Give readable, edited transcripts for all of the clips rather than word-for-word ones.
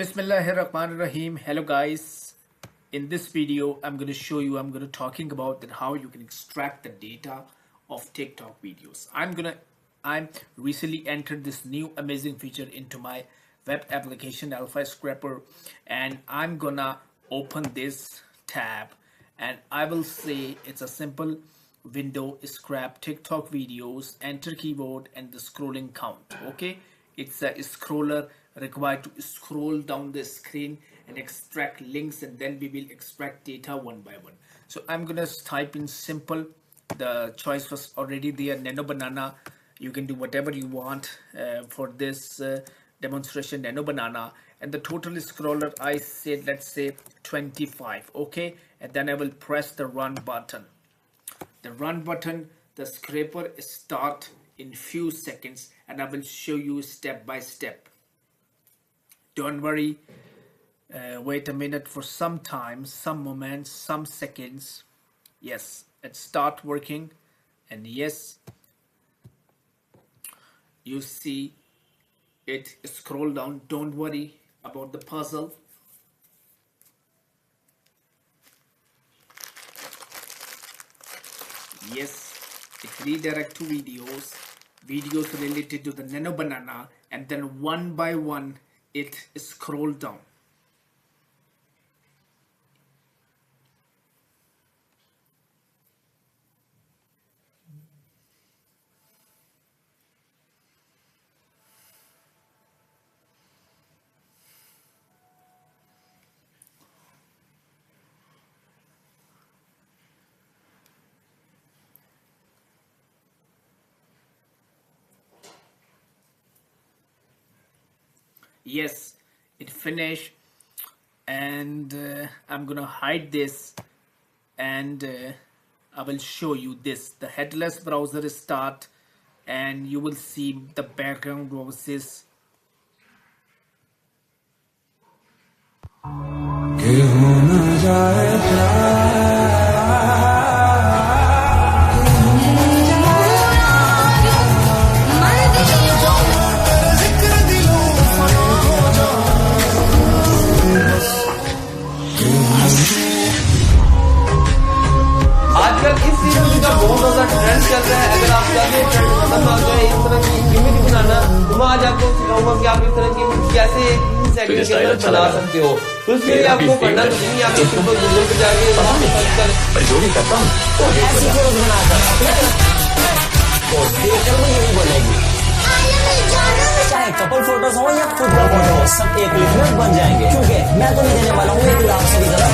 Bismillahirrahmanirrahim. Hello guys. In this video, I'm going to show you, I'm going to talking about that how you can extract the data of TikTok videos. I'm recently entered this new amazing feature into my web application Alpha Scraper, and I'm gonna open this tab and I will say it's a simple window, scrap TikTok videos, enter keyword and the scrolling count. Okay, it's a scroller required to scroll down the screen and extract links, and then we will extract data one by one. So I'm gonna type in simple. The choice was already there, nano banana. You can do whatever you want for this demonstration, nano banana. And the total scroller, I said, let's say 25. Okay, and then I will press the run button. The run button, the scraper start in few seconds, and I will show you step by step. Don't worry, wait a minute for some time, some moments, some seconds. Yes, it start working, and yes, you see it scroll down. Don't worry about the puzzle. Yes, it redirect to videos related to the nano banana, and then one by one it scroll down. Yes, it finished, and I'm gonna hide this, and I will show you this. The headless browser start, and you will see the background voices. आजकल इस season का बहुत ज्यादा trend चल रहा है। अगर आप चाहते हैं ट्रेंड पसंद आ जाए इस तरह की इमेज बनाना, तो मैं आज आपको सिखाऊंगा कि आप इस तरह की इमेज कैसे सेकंड के अंदर बना सकते हो। तो उसके लिए आपको पढ़ना तो नहीं, आप सिंपल गूगल पे जाके सर्च कर जो भी करता हूँ तो ऐसी फोटो बनाता और देखकर वो यही बनेगी। चाहे कपल फोटोज हो या खुद का फोटो हो, सब एक क्लिक में बन जाएंगे। क्योंकि मैं तो नहीं देने वाला हूँ एक लाख से भी ज्यादा।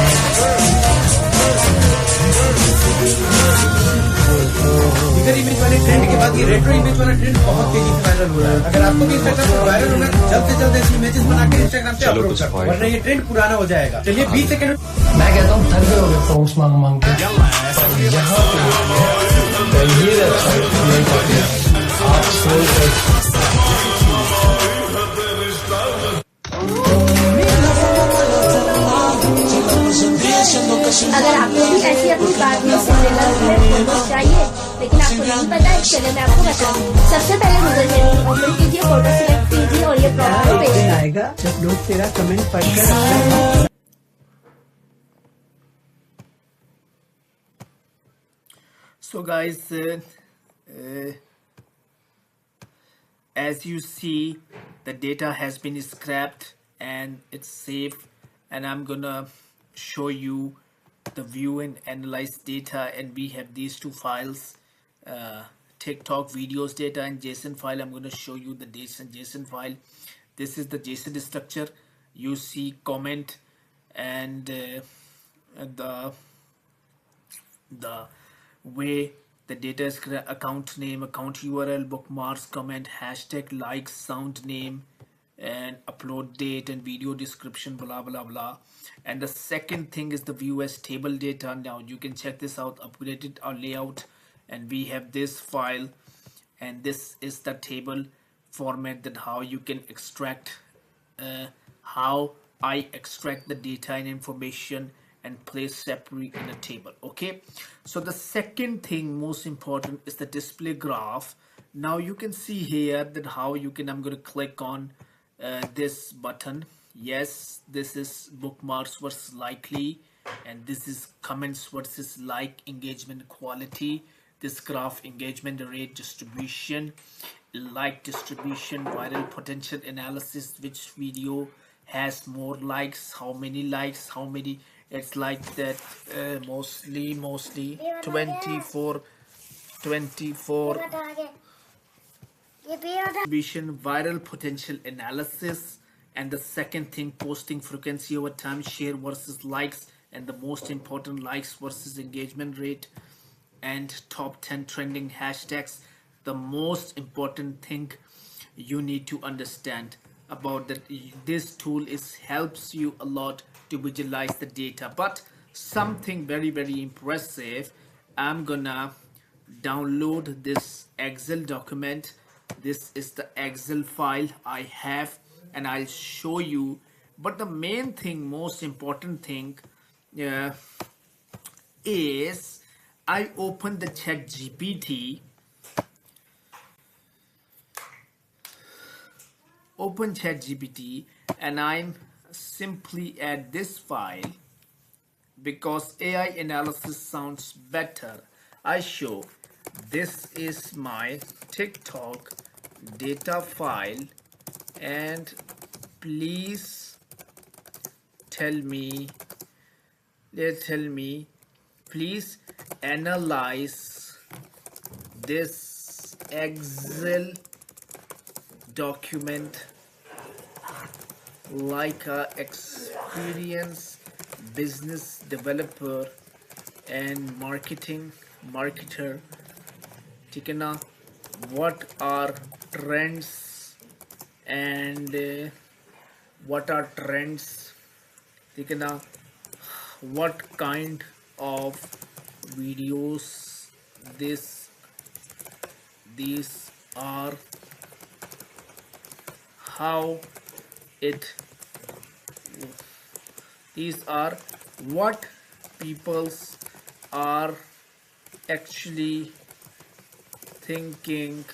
इधर इमेज वाले ट्रेंड के बाद ये रेट्रो इमेज वाला ट्रेंड बहुत तेजी से वायरल हो रहा है। अगर आपको भी इंस्टाग्राम पर वायरल होना, जल्द से जल्द ऐसी इमेजेस बना के इंस्टाग्राम पे अपलोड करो, वरना ये ट्रेंड पुराना हो जाएगा। चलिए 20 सेकंड मैं कहता हूँ थक गए होगे पोस्ट मांग मांग के। यहाँ अगर आपको भी ऐसी अपनी बात में फोटोज चाहिए, लेकिन आपको नहीं पता है, चलिए मैं आपको बता दूँ। सबसे पहले गूगल सेटिंग ओपन कीजिए, फोटो सिलेक्ट कीजिए और ये प्रॉब्लम भेजिए। आएगा जब लोग तेरा कमेंट पढ़कर। So guys, as you see, the data has been scrapped and it's safe, and I'm gonna show you the view and analyze data, and we have these two files, TikTok videos data and JSON file. I'm going to show you the JSON file. This is the JSON structure. You see comment and the way the data is account name, account URL, bookmarks, comment, hashtag, like, sound name, and upload date and video description, blah blah blah. And the second thing is the view as table data. Now you can check this out, upgraded our layout, and we have this file, and this is the table format, that how you can extract how I extract the data and information and place separately in a table. Okay, so the second thing, most important, is the display graph. Now you can see here that how you can, I'm going to click on this button. Yes, this is bookmarks versus likely, and this is comments versus like engagement quality. This graph engagement rate distribution, like distribution, viral potential analysis, which video has more likes, how many likes, how many. It's like that, mostly 24 distribution, viral potential analysis, and the second thing, posting frequency over time, share versus likes, and the most important, likes versus engagement rate, and top 10 trending hashtags. The most important thing you need to understand about that, this tool is helps you a lot to visualize the data. But something very impressive, I'm gonna download this Excel document. This is the Excel file I have, and I'll show you. But the main thing, most important thing, uh, is I open the ChatGPT, and I'm simply add this file because AI analysis sounds better. I show this is my TikTok data file, and please tell me, please analyze this Excel document like a experienced business developer and marketer. ठीक है ना? What are trends and what are trends? ठीक है ना? What kind of videos these are, how it, these are what peoples are actually thinking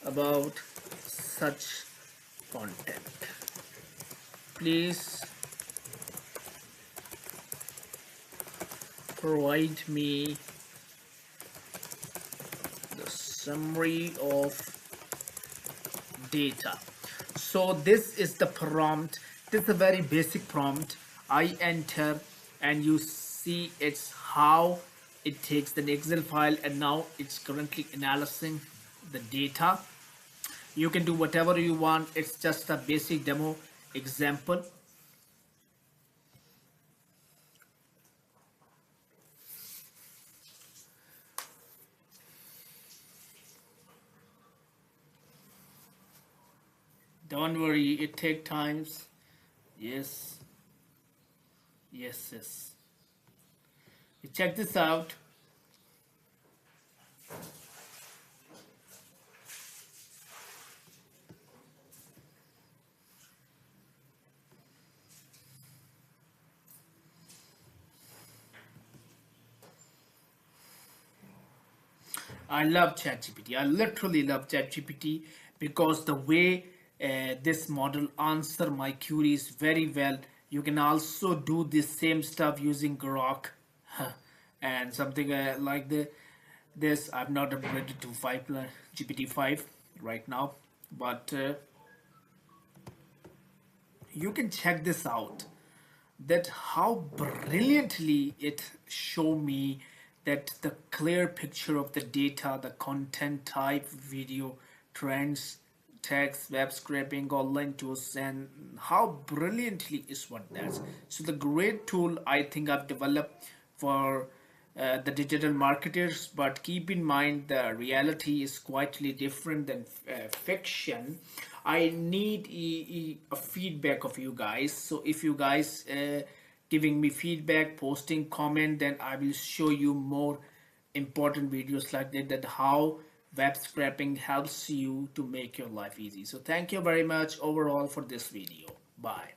about such content. Please provide me the summary of data. So this is the prompt. This is a very basic prompt. I enter and you see it's how it takes the Excel file, and now it's currently analyzing the data. You can do whatever you want. It's just a basic demo example. Don't worry, it takes times. Yes. You check this out. I love ChatGPT. I literally love ChatGPT because the way this model answer my queries very well. You can also do the same stuff using Grok and something like this. I'm not upgraded to GPT-5 right now, but you can check this out, that how brilliantly it show me that the clear picture of the data, the content type, video, trends, text, web scraping, online tools, and how brilliantly is what that's. So the great tool I think I've developed for the digital marketers, but keep in mind the reality is quietly different than fiction. I need a feedback of you guys. So if you guys giving me feedback, posting comment, then I will show you more important videos like that how web scraping helps you to make your life easy. So thank you very much overall for this video. Bye.